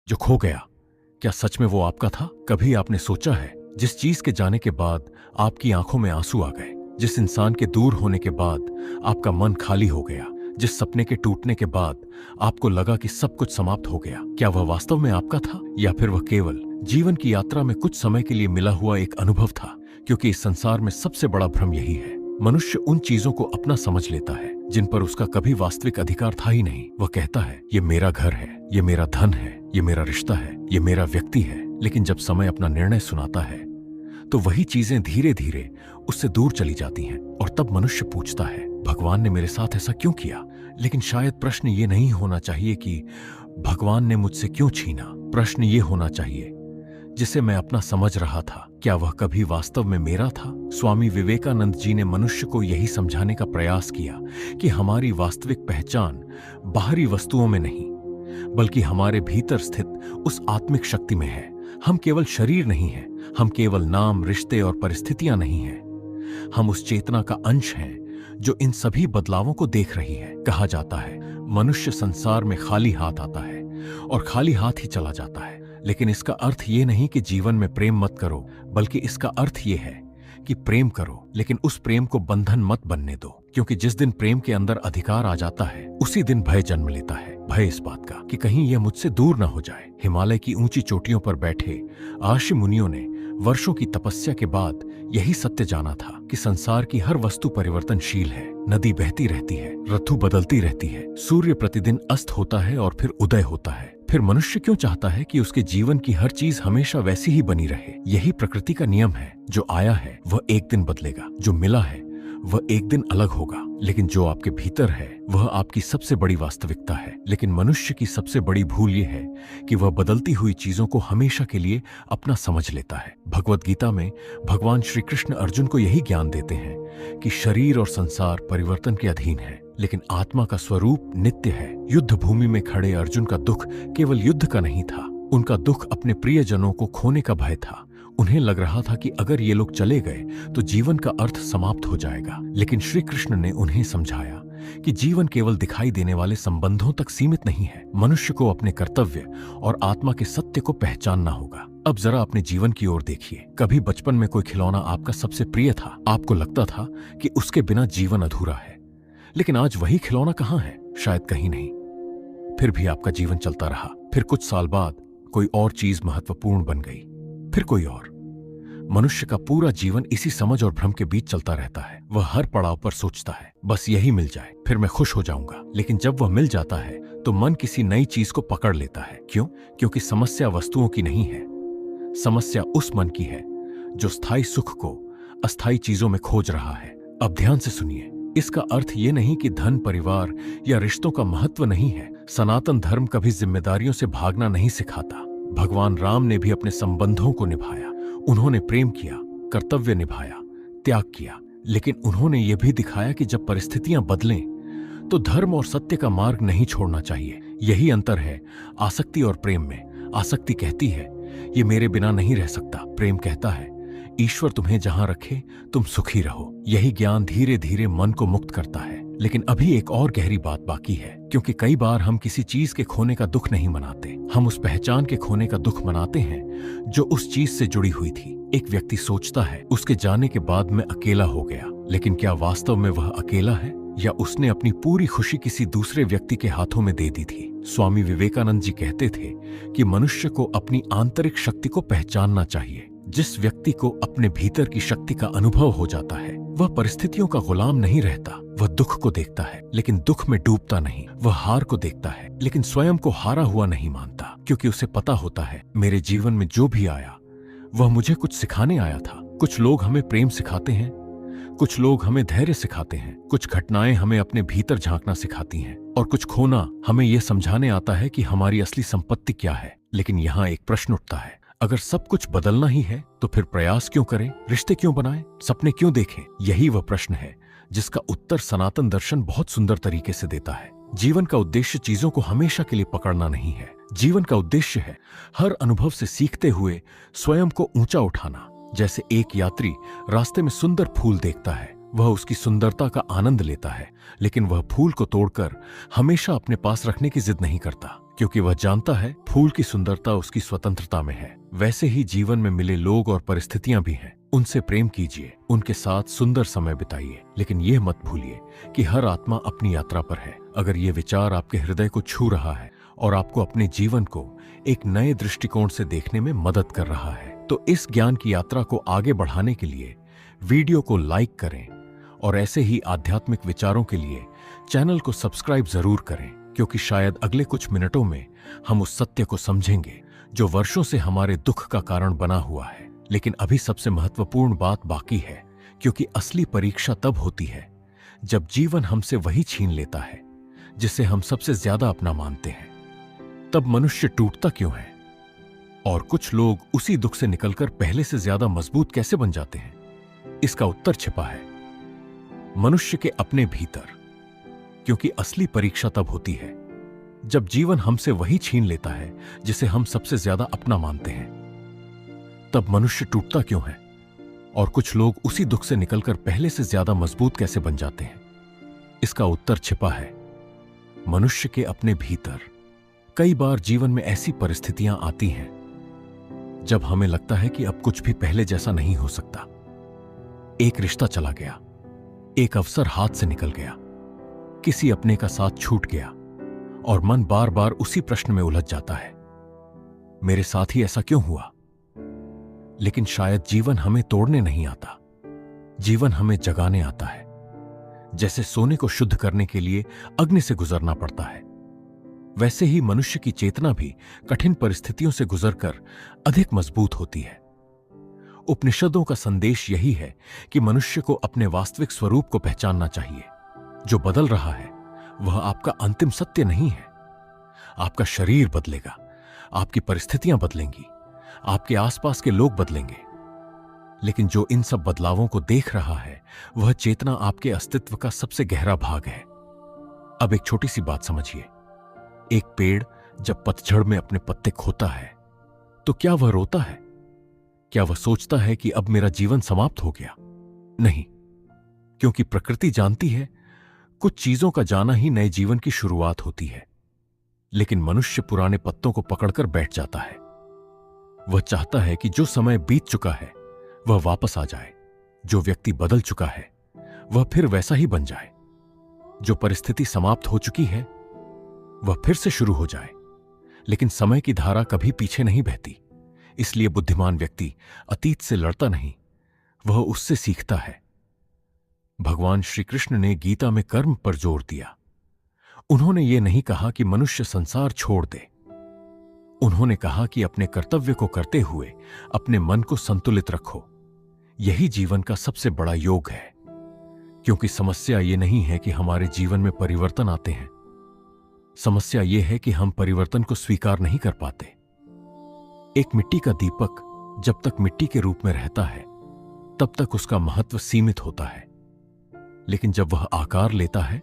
जो खो गया, क्या सच में वो आपका था? कभी आपने सोचा है, जिस चीज के जाने के बाद आपकी आंखों में आंसू आ गए, जिस इंसान के दूर होने के बाद आपका मन खाली हो गया, जिस सपने के टूटने के बाद आपको लगा कि सब कुछ समाप्त हो गया, क्या वह वास्तव में आपका था या फिर वह केवल जीवन की यात्रा में कुछ समय के लिए मिला हुआ एक अनुभव था? क्योंकि इस संसार में सबसे बड़ा भ्रम यही है, मनुष्य उन चीजों को अपना समझ लेता है जिन पर उसका कभी वास्तविक अधिकार था ही नहीं। वह कहता है, ये मेरा घर है, ये मेरा धन है, ये मेरा रिश्ता है, ये मेरा व्यक्ति है। लेकिन जब समय अपना निर्णय सुनाता है तो वही चीजें धीरे धीरे उससे दूर चली जाती हैं। और तब मनुष्य पूछता है, भगवान ने मेरे साथ ऐसा क्यों किया? लेकिन शायद प्रश्न ये नहीं होना चाहिए कि भगवान ने मुझसे क्यों छीना। प्रश्न ये होना चाहिए, जिसे मैं अपना समझ रहा था, क्या वह कभी वास्तव में मेरा था? स्वामी विवेकानंद जी ने मनुष्य को यही समझाने का प्रयास किया कि हमारी वास्तविक पहचान बाहरी वस्तुओं में नहीं, बल्कि हमारे भीतर स्थित उस आत्मिक शक्ति में है। हम केवल शरीर नहीं हैं, हम केवल नाम, रिश्ते और परिस्थितियां नहीं हैं। हम उस चेतना का अंश हैं जो इन सभी बदलावों को देख रही है। कहा जाता है, मनुष्य संसार में खाली हाथ आता है और खाली हाथ ही चला जाता है। लेकिन इसका अर्थ ये नहीं कि जीवन में प्रेम मत करो, बल्कि इसका अर्थ ये है कि प्रेम करो, लेकिन उस प्रेम को बंधन मत बनने दो। क्योंकि जिस दिन प्रेम के अंदर अधिकार आ जाता है, उसी दिन भय जन्म लेता है। भय इस बात का कि कहीं यह मुझसे दूर न हो जाए। हिमालय की ऊंची चोटियों पर बैठे आर्षि मुनियों ने वर्षों की तपस्या के बाद यही सत्य जाना था कि संसार की हर वस्तु परिवर्तनशील है। नदी बहती रहती है, ऋतु बदलती रहती है, सूर्य प्रतिदिन अस्त होता है और फिर उदय होता है। फिर मनुष्य क्यों चाहता है कि उसके जीवन की हर चीज हमेशा वैसी ही बनी रहे? यही प्रकृति का नियम है। जो आया है वह एक दिन बदलेगा, जो मिला है वह एक दिन अलग होगा, लेकिन जो आपके भीतर है वह आपकी सबसे बड़ी वास्तविकता है। लेकिन मनुष्य की सबसे बड़ी भूल यह है कि वह बदलती हुई चीजों को हमेशा के लिए अपना समझ लेता है। भगवत गीता में भगवान श्री कृष्ण अर्जुन को यही ज्ञान देते हैं कि शरीर और संसार परिवर्तन के अधीन है, लेकिन आत्मा का स्वरूप नित्य है। युद्ध भूमि में खड़े अर्जुन का दुख केवल युद्ध का नहीं था, उनका दुख अपने प्रियजनों को खोने का भय था। उन्हें लग रहा था कि अगर ये लोग चले गए तो जीवन का अर्थ समाप्त हो जाएगा। लेकिन श्री कृष्ण ने उन्हें समझाया कि जीवन केवल दिखाई देने वाले संबंधों तक सीमित नहीं है। मनुष्य को अपने कर्तव्य और आत्मा के सत्य को पहचानना होगा। अब जरा अपने जीवन की ओर देखिए। कभी बचपन में कोई खिलौना आपका सबसे प्रिय था, आपको लगता था कि उसके बिना जीवन अधूरा है। लेकिन आज वही खिलौना कहाँ है? शायद कहीं नहीं। फिर भी आपका जीवन चलता रहा। फिर कुछ साल बाद कोई और चीज महत्वपूर्ण बन गई, फिर कोई और। मनुष्य का पूरा जीवन इसी समझ और भ्रम के बीच चलता रहता है। वह हर पड़ाव पर सोचता है, बस यही मिल जाए फिर मैं खुश हो जाऊंगा। लेकिन जब वह मिल जाता है तो मन किसी नई चीज को पकड़ लेता है। क्यों? क्योंकि समस्या वस्तुओं की नहीं है, समस्या उस मन की है जो स्थायी सुख को अस्थायी चीजों में खोज रहा है। अब ध्यान से सुनिए, इसका अर्थ ये नहीं कि धन, परिवार या रिश्तों का महत्व नहीं है। सनातन धर्म कभी जिम्मेदारियों से भागना नहीं सिखाता। भगवान राम ने भी अपने संबंधों को निभाया। उन्होंने प्रेम किया, कर्तव्य निभाया, त्याग किया। लेकिन उन्होंने यह भी दिखाया कि जब परिस्थितियां बदलें तो धर्म और सत्य का मार्ग नहीं छोड़ना चाहिए। यही अंतर है आसक्ति और प्रेम में। आसक्ति कहती है, ये मेरे बिना नहीं रह सकता। प्रेम कहता है, ईश्वर तुम्हें जहां रखे तुम सुखी रहो। यही ज्ञान धीरे धीरे मन को मुक्त करता है। लेकिन अभी एक और गहरी बात बाकी है, क्योंकि कई बार हम किसी चीज के खोने का दुख नहीं मनाते, हम उस पहचान के खोने का दुख मनाते हैं जो उस चीज से जुड़ी हुई थी। एक व्यक्ति सोचता है, उसके जाने के बाद मैं अकेला हो गया। लेकिन क्या वास्तव में वह अकेला है, या उसने अपनी पूरी खुशी किसी दूसरे व्यक्ति के हाथों में दे दी थी? स्वामी विवेकानंद जी कहते थे कि मनुष्य को अपनी आंतरिक शक्ति को पहचानना चाहिए। जिस व्यक्ति को अपने भीतर की शक्ति का अनुभव हो जाता है, वह परिस्थितियों का गुलाम नहीं रहता। वह दुख को देखता है, लेकिन दुख में डूबता नहीं। वह हार को देखता है, लेकिन स्वयं को हारा हुआ नहीं मानता, क्योंकि उसे पता होता है, मेरे जीवन में जो भी आया वह मुझे कुछ सिखाने आया था। कुछ लोग हमें प्रेम सिखाते हैं, कुछ लोग हमें धैर्य सिखाते हैं, कुछ घटनाएं हमें अपने भीतर झांकना सिखाती हैं, और कुछ खोना हमें यह समझाने आता है कि हमारी असली संपत्ति क्या है। लेकिन यहाँ एक प्रश्न उठता है, अगर सब कुछ बदलना ही है तो फिर प्रयास क्यों करें, रिश्ते क्यों बनाएं, सपने क्यों देखें? यही वह प्रश्न है जिसका उत्तर सनातन दर्शन बहुत सुंदर तरीके से देता है। जीवन का उद्देश्य चीजों को हमेशा के लिए पकड़ना नहीं है। जीवन का उद्देश्य है हर अनुभव से सीखते हुए स्वयं को ऊंचा उठाना। जैसे एक यात्री रास्ते में सुंदर फूल देखता है, वह उसकी सुंदरता का आनंद लेता है, लेकिन वह फूल को तोड़कर हमेशा अपने पास रखने की जिद नहीं करता, क्योंकि वह जानता है फूल की सुंदरता उसकी स्वतंत्रता में है। वैसे ही जीवन में मिले लोग और परिस्थितियां भी हैं। उनसे प्रेम कीजिए, उनके साथ सुंदर समय बिताइए, लेकिन यह मत भूलिए कि हर आत्मा अपनी यात्रा पर है। अगर ये विचार आपके हृदय को छू रहा है और आपको अपने जीवन को एक नए दृष्टिकोण से देखने में मदद कर रहा है, तो इस ज्ञान की यात्रा को आगे बढ़ाने के लिए वीडियो को लाइक करें और ऐसे ही आध्यात्मिक विचारों के लिए चैनल को सब्सक्राइब जरूर करें, क्योंकि शायद अगले कुछ मिनटों में हम उस सत्य को समझेंगे जो वर्षों से हमारे दुख का कारण बना हुआ है। लेकिन अभी सबसे महत्वपूर्ण बात बाकी है, क्योंकि असली परीक्षा तब होती है जब जीवन हमसे वही छीन लेता है जिसे हम सबसे ज्यादा अपना मानते हैं। तब मनुष्य टूटता क्यों है? और कुछ लोग उसी दुख से निकलकर पहले से ज्यादा मजबूत कैसे बन जाते हैं? इसका उत्तर छिपा है मनुष्य के अपने भीतर। क्योंकि असली परीक्षा तब होती है जब जीवन हमसे वही छीन लेता है जिसे हम सबसे ज्यादा अपना मानते हैं। तब मनुष्य टूटता क्यों है? और कुछ लोग उसी दुख से निकलकर पहले से ज्यादा मजबूत कैसे बन जाते हैं? इसका उत्तर छिपा है मनुष्य के अपने भीतर। कई बार जीवन में ऐसी परिस्थितियां आती हैं जब हमें लगता है कि अब कुछ भी पहले जैसा नहीं हो सकता। एक रिश्ता चला गया, एक अवसर हाथ से निकल गया, किसी अपने का साथ छूट गया और मन बार बार उसी प्रश्न में उलझ जाता है, मेरे साथ ही ऐसा क्यों हुआ? लेकिन शायद जीवन हमें तोड़ने नहीं आता, जीवन हमें जगाने आता है। जैसे सोने को शुद्ध करने के लिए अग्नि से गुजरना पड़ता है, वैसे ही मनुष्य की चेतना भी कठिन परिस्थितियों से गुजरकर अधिक मजबूत होती है। उपनिषदों का संदेश यही है कि मनुष्य को अपने वास्तविक स्वरूप को पहचानना चाहिए। जो बदल रहा है वह आपका अंतिम सत्य नहीं है। आपका शरीर बदलेगा, आपकी परिस्थितियां बदलेंगी, आपके आसपास के लोग बदलेंगे, लेकिन जो इन सब बदलावों को देख रहा है वह चेतना आपके अस्तित्व का सबसे गहरा भाग है। अब एक छोटी सी बात समझिए। एक पेड़ जब पतझड़ में अपने पत्ते खोता है तो क्या वह रोता है? क्या वह सोचता है कि अब मेरा जीवन समाप्त हो गया? नहीं, क्योंकि प्रकृति जानती है कुछ चीजों का जाना ही नए जीवन की शुरुआत होती है। लेकिन मनुष्य पुराने पत्तों को पकड़कर बैठ जाता है। वह चाहता है कि जो समय बीत चुका है वह वापस आ जाए, जो व्यक्ति बदल चुका है वह फिर वैसा ही बन जाए, जो परिस्थिति समाप्त हो चुकी है वह फिर से शुरू हो जाए। लेकिन समय की धारा कभी पीछे नहीं बहती, इसलिए बुद्धिमान व्यक्ति अतीत से लड़ता नहीं, वह उससे सीखता है। भगवान श्री कृष्ण ने गीता में कर्म पर जोर दिया। उन्होंने ये नहीं कहा कि मनुष्य संसार छोड़ दे, उन्होंने कहा कि अपने कर्तव्य को करते हुए अपने मन को संतुलित रखो। यही जीवन का सबसे बड़ा योग है। क्योंकि समस्या ये नहीं है कि हमारे जीवन में परिवर्तन आते हैं, समस्या यह है कि हम परिवर्तन को स्वीकार नहीं कर पाते। एक मिट्टी का दीपक जब तक मिट्टी के रूप में रहता है तब तक उसका महत्व सीमित होता है, लेकिन जब वह आकार लेता है,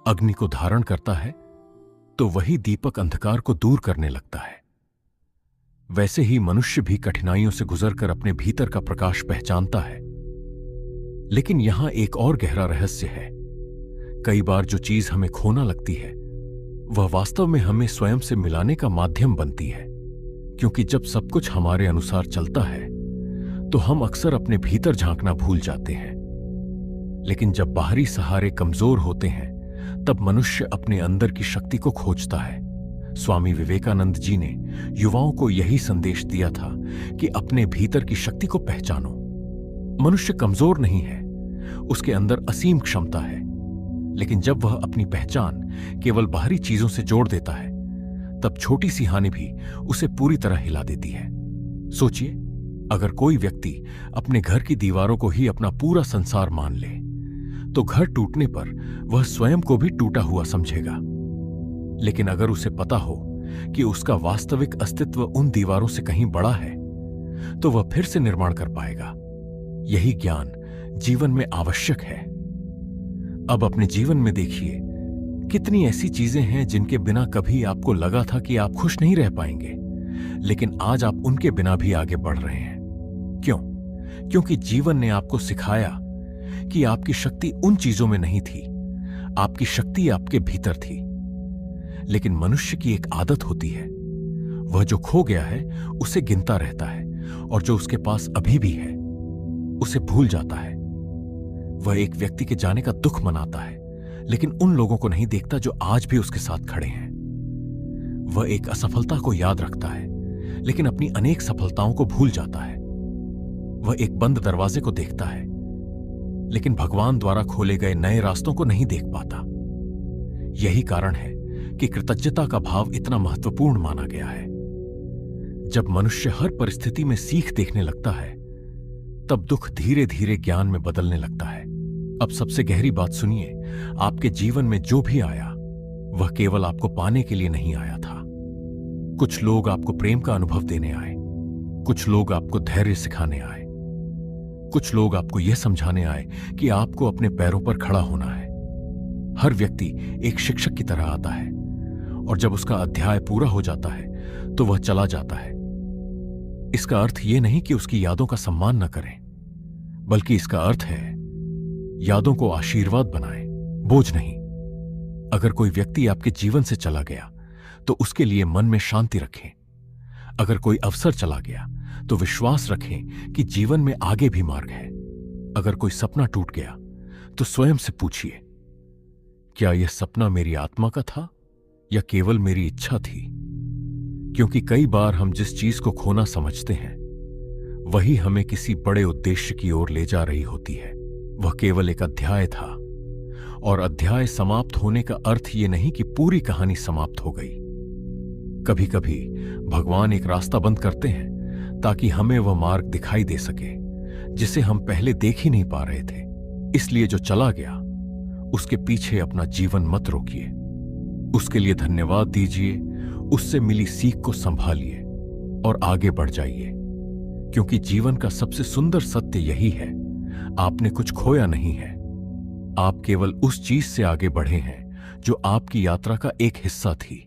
अग्नि को धारण करता है, तो वही दीपक अंधकार को दूर करने लगता है। वैसे ही मनुष्य भी कठिनाइयों से गुजरकर अपने भीतर का प्रकाश पहचानता है। लेकिन यहां एक और गहरा रहस्य है। कई बार जो चीज हमें खोना लगती है वह वास्तव में हमें स्वयं से मिलाने का माध्यम बनती है। क्योंकि जब सब कुछ हमारे अनुसार चलता है तो हम अक्सर अपने भीतर झांकना भूल जाते हैं। लेकिन जब बाहरी सहारे कमजोर होते हैं तब मनुष्य अपने अंदर की शक्ति को खोजता है। स्वामी विवेकानंद जी ने युवाओं को यही संदेश दिया था कि अपने भीतर की शक्ति को पहचानो। मनुष्य कमजोर नहीं है, उसके अंदर असीम क्षमता है। लेकिन जब वह अपनी पहचान केवल बाहरी चीजों से जोड़ देता है तब छोटी सी हानि भी उसे पूरी तरह हिला देती है। सोचिए, अगर कोई व्यक्ति अपने घर की दीवारों को ही अपना पूरा संसार मान ले तो घर टूटने पर वह स्वयं को भी टूटा हुआ समझेगा। लेकिन अगर उसे पता हो कि उसका वास्तविक अस्तित्व उन दीवारों से कहीं बड़ा है तो वह फिर से निर्माण कर पाएगा। यही ज्ञान जीवन में आवश्यक है। अब अपने जीवन में देखिए, कितनी ऐसी चीजें हैं जिनके बिना कभी आपको लगा था कि आप खुश नहीं रह पाएंगे, लेकिन आज आप उनके बिना भी आगे बढ़ रहे हैं। क्यों? क्योंकि जीवन ने आपको सिखाया कि आपकी शक्ति उन चीजों में नहीं थी, आपकी शक्ति आपके भीतर थी। लेकिन मनुष्य की एक आदत होती है, वह जो खो गया है उसे गिनता रहता है, और जो उसके पास अभी भी है उसे भूल जाता है। वह एक व्यक्ति के जाने का दुख मनाता है, लेकिन उन लोगों को नहीं देखता जो आज भी उसके साथ खड़े हैं। वह एक असफलता को याद रखता है, लेकिन अपनी अनेक सफलताओं को भूल जाता है। वह एक बंद दरवाजे को देखता है, लेकिन भगवान द्वारा खोले गए नए रास्तों को नहीं देख पाता। यही कारण है कि कृतज्ञता का भाव इतना महत्वपूर्ण माना गया है। जब मनुष्य हर परिस्थिति में सीख देखने लगता है, तब दुख धीरे धीरे ज्ञान में बदलने लगता है। अब सबसे गहरी बात सुनिए, आपके जीवन में जो भी आया वह केवल आपको पाने के लिए नहीं आया था। कुछ लोग आपको प्रेम का अनुभव देने आए, कुछ लोग आपको धैर्य सिखाने आए, कुछ लोग आपको यह समझाने आए कि आपको अपने पैरों पर खड़ा होना है। हर व्यक्ति एक शिक्षक की तरह आता है, और जब उसका अध्याय पूरा हो जाता है तो वह चला जाता है। इसका अर्थ यह नहीं कि उसकी यादों का सम्मान न करें, बल्कि इसका अर्थ है यादों को आशीर्वाद बनाएं, बोझ नहीं। अगर कोई व्यक्ति आपके जीवन से चला गया तो उसके लिए मन में शांति रखें। अगर कोई अवसर चला गया तो विश्वास रखें कि जीवन में आगे भी मार्ग है। अगर कोई सपना टूट गया तो स्वयं से पूछिए, क्या यह सपना मेरी आत्मा का था या केवल मेरी इच्छा थी? क्योंकि कई बार हम जिस चीज को खोना समझते हैं वही हमें किसी बड़े उद्देश्य की ओर ले जा रही होती है। वह केवल एक अध्याय था, और अध्याय समाप्त होने का अर्थ यह नहीं कि पूरी कहानी समाप्त हो गई। कभी कभी भगवान एक रास्ता बंद करते हैं ताकि हमें वह मार्ग दिखाई दे सके जिसे हम पहले देख ही नहीं पा रहे थे। इसलिए जो चला गया उसके पीछे अपना जीवन मत रोकिए, उसके लिए धन्यवाद दीजिए, उससे मिली सीख को संभालिए और आगे बढ़ जाइए। क्योंकि जीवन का सबसे सुंदर सत्य यही है, आपने कुछ खोया नहीं है, आप केवल उस चीज से आगे बढ़े हैं जो आपकी यात्रा का एक हिस्सा थी।